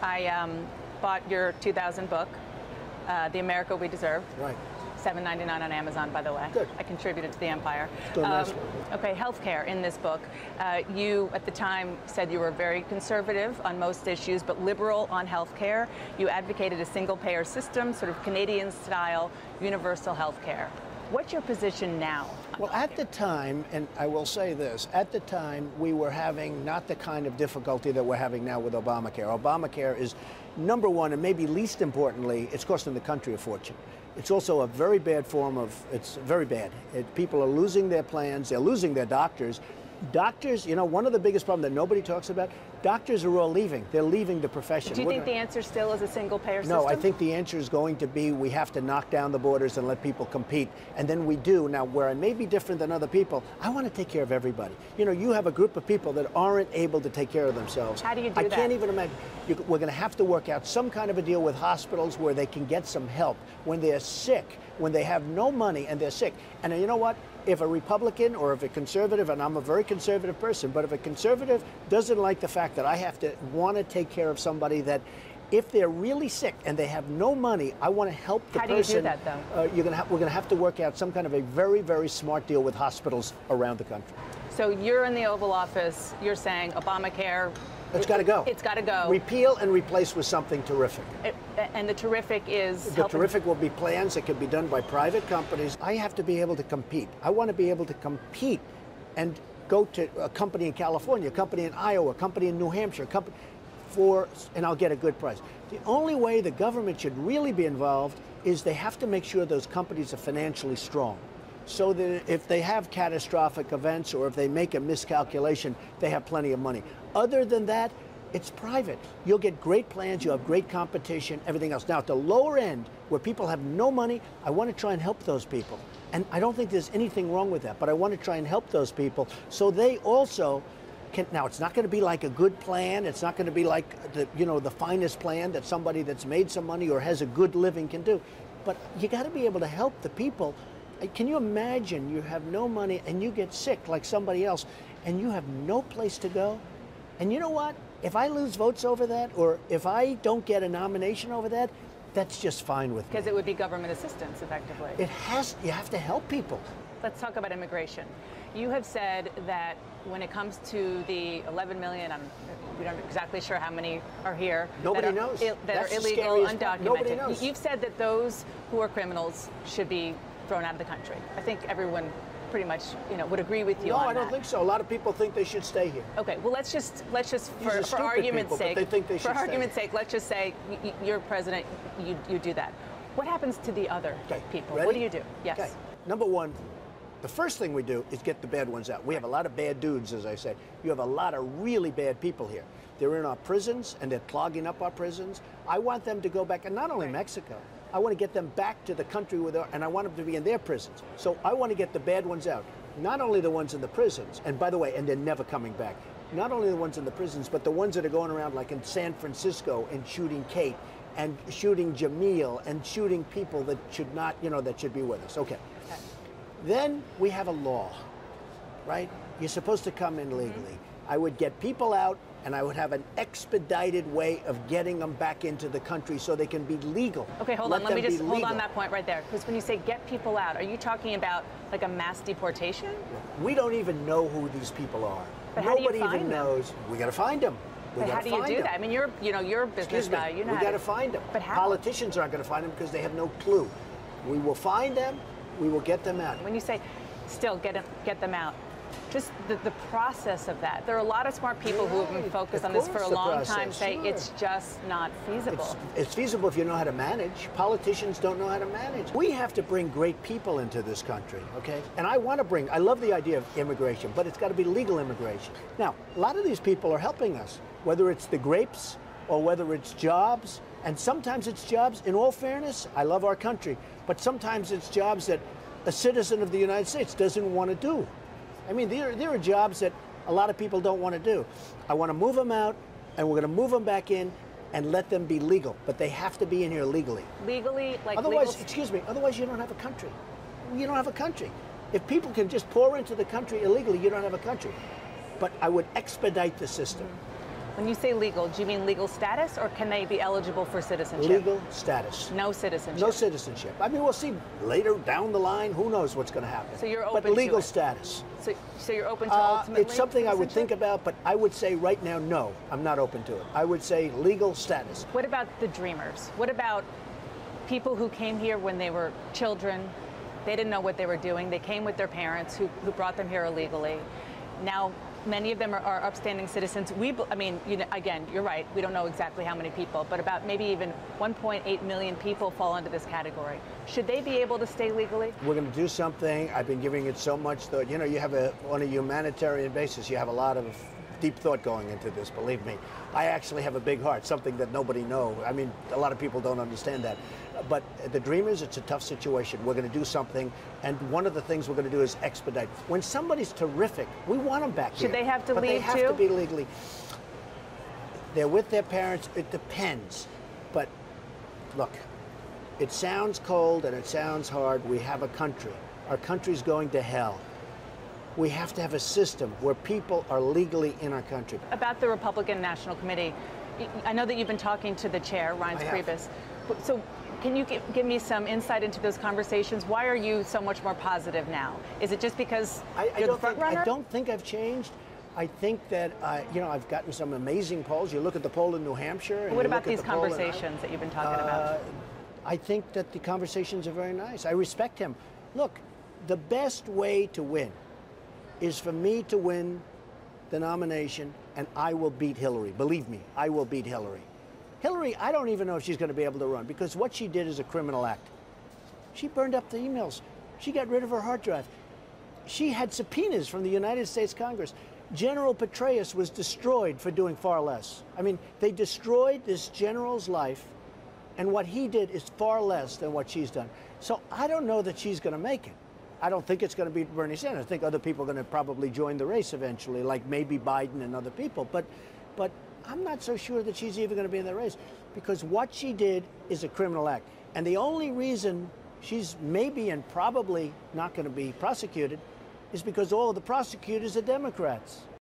I bought your 2000 book, The America We Deserve. Right. $7.99 on Amazon, by the way. Good. I contributed to the empire. Still nice. Okay, healthcare in this book. You, at the time, said you were very conservative on most issues, but liberal on healthcare. You advocated a single-payer system, sort of Canadian-style universal healthcare. What's your position now? Well, at the time, and I will say this, at the time we were having not the kind of difficulty that we're having now with Obamacare. Obamacare is number one, and maybe least importantly, it's costing the country a fortune. It's also a very bad form of, it's very bad. People are losing their plans, they're losing their doctors. Doctors, you know, one of the biggest problems that nobody talks about, doctors are all leaving. They're leaving the profession. Do you think the answer still is a single payer system? No, I think the answer is going to be we have to knock down the borders and let people compete. And then we do. Now, where I may be different than other people, I want to take care of everybody. You know, you have a group of people that aren't able to take care of themselves. How do you do that? I can't even imagine. We're going to have to work out some kind of a deal with hospitals where they can get some help when they're sick, when they have no money and they're sick. And you know what? If a Republican or if a conservative, and I'm a very conservative person, but if a conservative doesn't like the fact that I have to want to take care of somebody that if they're really sick and they have no money, I want to help the person. How do you do that, though? We're going to have to work out some kind of a very, very smart deal with hospitals around the country. So you're in the Oval Office, you're saying Obamacare, it's got to go. It's got to go. Repeal and replace with something terrific. And the terrific is The terrific will be plans that can be done by private companies. I have to be able to compete. I want to be able to compete and go to a company in California, a company in Iowa, a company in New Hampshire, and I'll get a good price. The only way the government should really be involved is they have to make sure those companies are financially strong, so that if they have catastrophic events or if they make a miscalculation, they have plenty of money. Other than that, it's private. You'll get great plans, you'll have great competition, everything else. Now, at the lower end, where people have no money, I want to try and help those people. And I don't think there's anything wrong with that, but I want to try and help those people so they also can. Now, it's not going to be like a good plan. It's not going to be like the finest plan that somebody that's made some money or has a good living can do. But you got to be able to help the people. Can you imagine you have no money and you get sick like somebody else and you have no place to go? And you know what? If I lose votes over that, or if I don't get a nomination over that, that's just fine with me. Because it would be government assistance, effectively. You have to help people. Let's talk about immigration. You have said that when it comes to the 11 million, we aren't exactly sure how many are here. Nobody knows. That are illegal, undocumented. Nobody knows. You've said that those who are criminals should be thrown out of the country. I think everyone pretty much, would agree with you on that. No, I don't think so. A lot of people think they should stay here. Okay, well, let's just for argument's sake, let's just say you're president, you do that. What happens to the other people? Ready? What do you do? Yes. Okay. Number one, the first thing we do is get the bad ones out. We have a lot of bad dudes, as I said. You have a lot of really bad people here. They're in our prisons, and they're clogging up our prisons. I want them to go back, and not only Mexico. I want to get them back to the country and I want them to be in their prisons. So I want to get the bad ones out. Not only the ones in the prisons, and by the way, and they're never coming back. Not only the ones in the prisons, but the ones that are going around like in San Francisco and shooting Kate and shooting Jamil and shooting people that should not, that should be with us. Okay. Then we have a law, right? You're supposed to come in legally. I would get people out, and I would have an expedited way of getting them back into the country so they can be legal. Okay, hold on. Let me just hold on that point right there. Because when you say get people out, are you talking about like a mass deportation? We don't even know who these people are. But Nobody how do you even find them? knows. We got to find them. But how do you do that? I mean, you're a business guy. You know we got to find them. But how? Politicians aren't going to find them because they have no clue. We will find them. We will get them out. When you say still get them out, just the process of that. There are a lot of smart people who have been focused on this for a long time say it's just not feasible. It's feasible if you know how to manage. Politicians don't know how to manage. We have to bring great people into this country, okay? And I love the idea of immigration, but it's got to be legal immigration. Now, a lot of these people are helping us, whether it's the grapes or whether it's jobs. And sometimes it's jobs, in all fairness, I love our country, but sometimes it's jobs that a citizen of the United States doesn't want to do. I mean, there are jobs that a lot of people don't want to do. I want to move them out, and we're going to move them back in and let them be legal, but they have to be in here legally. Legally, like otherwise, excuse me, otherwise you don't have a country. You don't have a country. If people can just pour into the country illegally, you don't have a country. But I would expedite the system. When you say legal, do you mean legal status, or can they be eligible for citizenship? Legal status. No citizenship. No citizenship. I mean, we'll see later down the line. Who knows what's going to happen? So you're open but legal to it. status. So you're open to ultimately It's something I would think citizenship? about, but I would say right now, no, I'm not open to it. I would say legal status. What about the dreamers? What about people who came here when they were children? They didn't know what they were doing. They came with their parents who brought them here illegally. Now, many of them are upstanding citizens. I mean, again, you're right. We don't know exactly how many people, but about maybe even 1.8 million people fall into this category. Should they be able to stay legally? We're going to do something. I've been giving it so much thought. You know, you have on a humanitarian basis, you have a lot of deep thought going into this, believe me. I actually have a big heart, something that nobody knows. I mean, a lot of people don't understand that. But the Dreamers, it's a tough situation. We're going to do something, and one of the things we're going to do is expedite. When somebody's terrific, we want them back here. Should they have to but leave they have too? to be legally. They're with their parents. It depends. But look, it sounds cold and it sounds hard. We have a country. Our country's going to hell. We have to have a system where people are legally in our country. About the Republican National Committee, I know that you've been talking to the chair, Reince Priebus. So can you give me some insight into those conversations? Why are you so much more positive now? Is it just because you're the front runner? I don't think I've changed. I think that, I've gotten some amazing polls. You look at the poll in New Hampshire. And what about these conversations that you've been talking about? I think that the conversations are very nice. I respect him. Look, the best way to win is for me to win the nomination, and I will beat Hillary. Believe me, I will beat Hillary. Hillary, I don't even know if she's going to be able to run, because what she did is a criminal act. She burned up the emails. She got rid of her hard drive. She had subpoenas from the United States Congress. General Petraeus was destroyed for doing far less. I mean, they destroyed this general's life, and what he did is far less than what she's done. So I don't know that she's going to make it. I don't think it's going to be Bernie Sanders. I think other people are going to probably join the race eventually, like maybe Biden and other people. But I'm not so sure that she's even going to be in the race, because what she did is a criminal act. And the only reason she's maybe and probably not going to be prosecuted is because all of the prosecutors are Democrats.